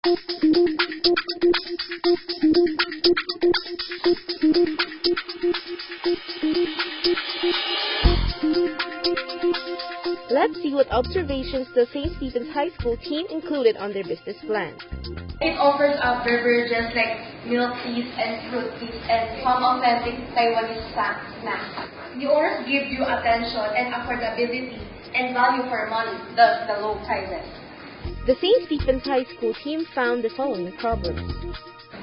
Let's see what observations the St. Stephen's High School team included on their business plan. It offers up beverages like milk teas and fruit teas and some authentic Taiwanese snacks. The owners give you attention and affordability and value for money, thus the low prices. The St. Stephen's High School team found the following problems.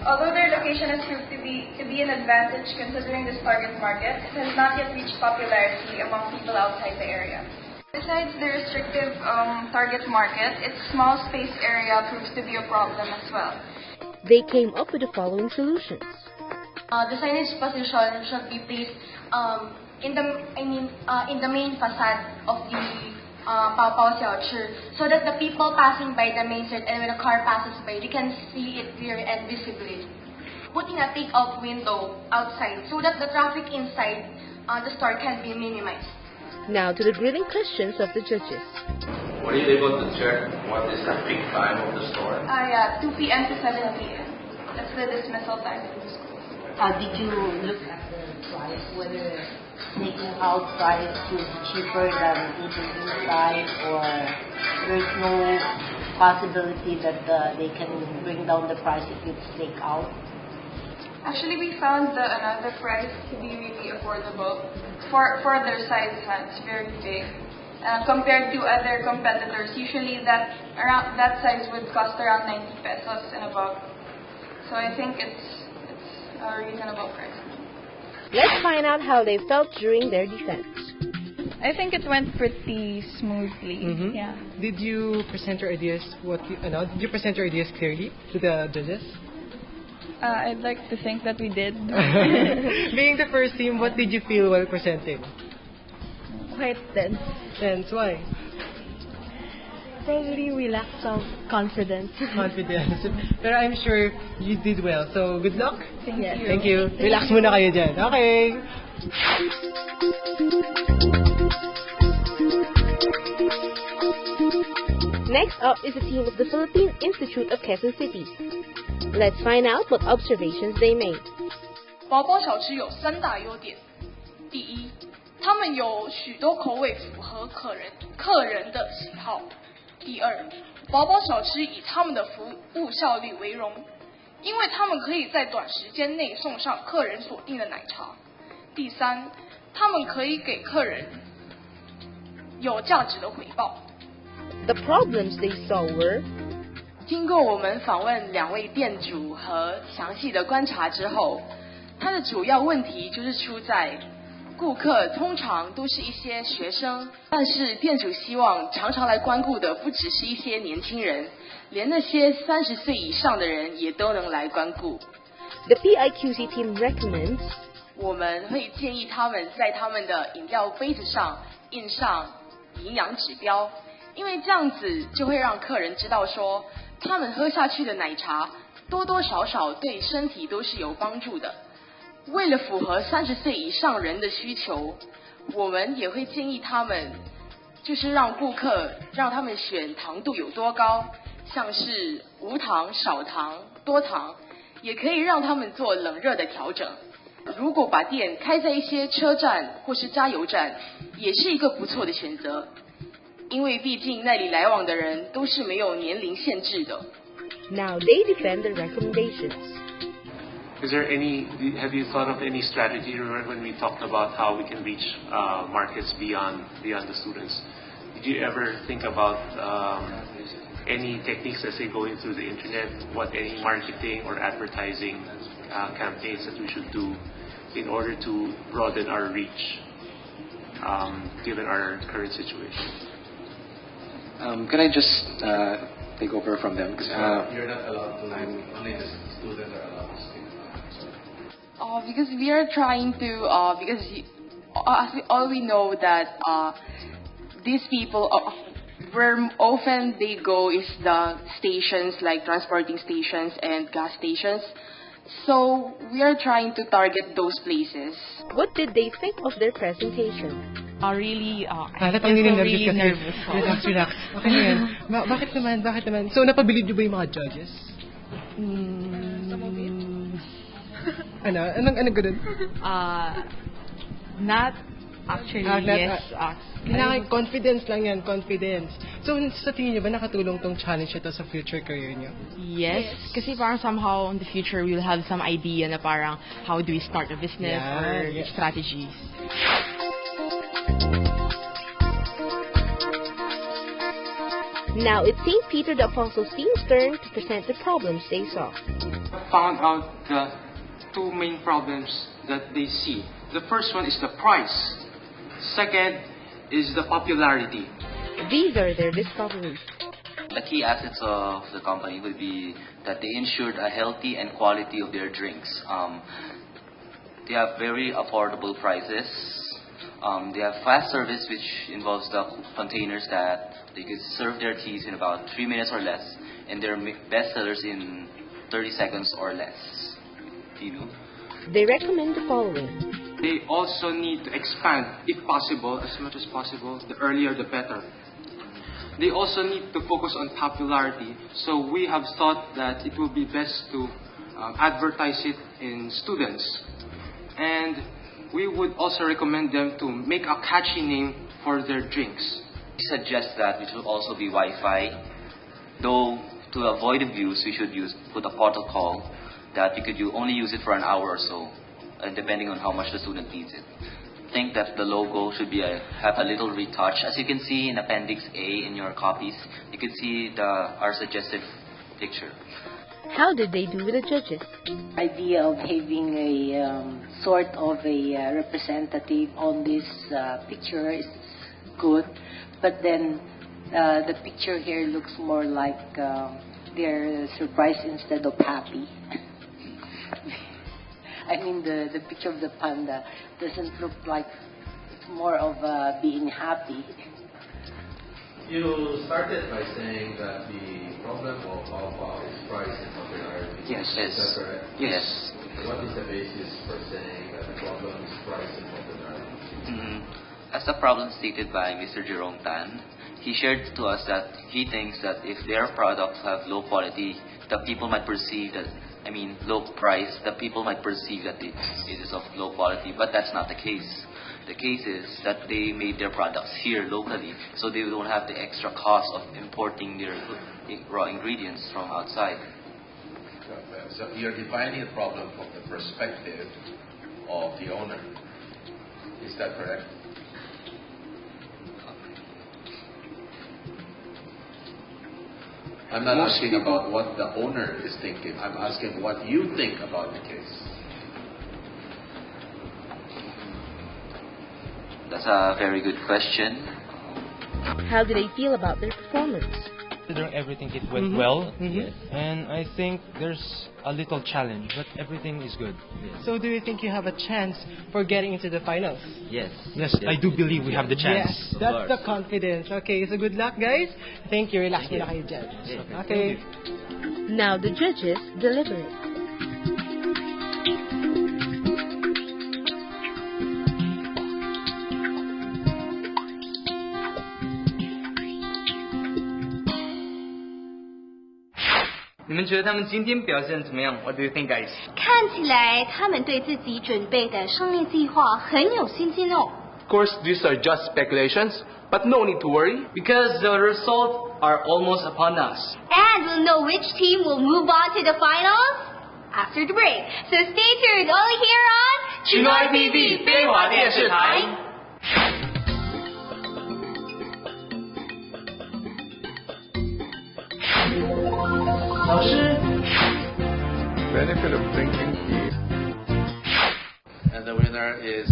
Although their location has proved to be an advantage considering this target market, it has not yet reached popularity among people outside the area. Besides the restrictive target market, its small space area proves to be a problem as well. They came up with the following solutions. The signage position should be placed in the main facade of the Pao Xiaochi, so that the people passing by the main street and when a car passes by, they can see it clearly and visibly. Putting a take-out window outside so that the traffic inside the store can be minimized. Now to the grilling questions of the judges. Were you able to check what is the peak time of the store? Yeah, 2 p.m. to 7 p.m. That's the dismissal time in the school. Did you look at the price, whether sneaking out price is cheaper than eating inside, or there's no possibility that they can bring down the price if it's sneak out? Actually, we found another price to be really affordable. For their size, it's very big. Compared to other competitors, usually that size would cost around 90 pesos and above. So I think it's a reasonable price. Let's find out how they felt during their defense. I think it went pretty smoothly. Mm-hmm. Yeah. Did you present your ideas? Did you present your ideas clearly to the judges? I'd like to think that we did. Being the first team, what did you feel while presenting? Quite tense. Tense, why? Probably we lack some confidence. Confidence. Pero I'm sure you did well. So, good luck. Thank you. Thank you. Relax muna kayo dyan. Okay. Next up is a team of the Philippine Institute of Quezon City. Let's find out what observations they made. 宝宝小吃有3大优点。第一，它们有许多口味符合客人的喜好。第二，宝宝小吃以他们的服务效率为荣，因为他们可以在短时间内送上客人所订的奶茶。第三，他们可以给客人有价值的回报。The problems they saw were: 经过我们访问2位店主和详细的观察之后，它的主要问题就是出在顾客通常都是一些学生，但是店主希望常常来光顾的不只是一些年轻人，连那些30岁以上的人也都能来光顾。The PIQC team recommends: 我们会建议他们在他们的饮料杯子上印上营养指标，因为这样子就会让客人知道说，他们喝下去的奶茶多多少少对身体都是有帮助的。为了符合30岁以上人的需求，我们也会建议他们，就是让顾客让他们选糖度有多高，像是无糖、少糖、多糖，也可以让他们做冷热的调整。如果把店开在一些车站或是加油站，也是一个不错的选择，因为毕竟那里来往的人都是没有年龄限制的。Now they defend the recommendations. Have you thought of any strategy when we talked about how we can reach markets beyond the students? Did you ever think about any techniques, let's say going through the internet, any marketing or advertising campaigns that we should do in order to broaden our reach, given our current situation? Can I just take over from them? Because you're not allowed to. Only the students are allowed to speak. Because we are trying to, because all we know that these people, where often they go is the stations, like transporting stations and gas stations. So we are trying to target those places. What did they think of their presentation? Really, I Halatang feel nininnervous really kasi. nervous. Relax, relax. Okay na yan. Bakit naman? So, napabilib niyo ba yung mga judges? Anong ganun? Not actually, yes. Kailangan confidence lang yan, confidence. So, sa tingin niyo ba nakatulong tong challenge ito sa future career niyo? Yes. Kasi parang somehow in the future we'll have some idea na parang how do we start a business or strategies. Now it's St. Peter the Apostle's team's turn to present the problems they saw. Found out the two main problems that they see. The first one is the price. Second is the popularity. These are their discoveries. The key assets of the company would be that they ensured a healthy and quality of their drinks. They have very affordable prices. They have fast service, which involves the containers that they could serve their teas in about 3 minutes or less, and they're best sellers in 30 seconds or less. They recommend the following. They also need to expand, if possible, as much as possible. The earlier, the better. They also need to focus on popularity. So we have thought that it will be best to advertise it in students. And we would also recommend them to make a catchy name for their drinks. We suggest that it should also be Wi-Fi. Though, to avoid abuse, we should put a protocol that you could only use it for an hour or so, depending on how much the student needs it. I think that the logo should be have a little retouch. As you can see in Appendix A in your copies, you can see our suggestive picture. How did they do with the judges? Idea of having a sort of a representative on this picture is good, but then the picture here looks more like they're surprised instead of happy. I mean, the picture of the panda doesn't look like it's more of being happy. You started by saying that the problem of Pao is price and popularity. Yes. Is that correct? Yes. What is the basis for saying that the problem is price and popularity? As the problem stated by Mr. Jerome Tan, he shared to us that he thinks that if their products have low quality, the people might perceive that, low price, the people might perceive that it is of low quality, but that's not the case. The case is that they made their products here locally, so they don't have the extra cost of importing their raw ingredients from outside. So you're defining the problem from the perspective of the owner. Is that correct? I'm not asking about what the owner is thinking. I'm asking what you think about the case. That's a very good question. How do they feel about their performance? Considering everything, it went well, and I think there's a little challenge, but everything is good. Yes. So do you think you have a chance for getting into the finals? Yes, I do believe we have the chance. Yes, that's the confidence. Okay, so good luck, guys. Thank you. Relax na kayo dyan. Okay. Now the judges deliberate. What do you think, guys? 看起来他们对自己准备的商业计划很有信心哦。 Of course, these are just speculations, but no need to worry. Because the results are almost upon us. And we'll know which team will move on to the finals after the break. So stay tuned only here on CHInoy TV 飞华电视台。老师 Benefit of drinking tea. And the winner is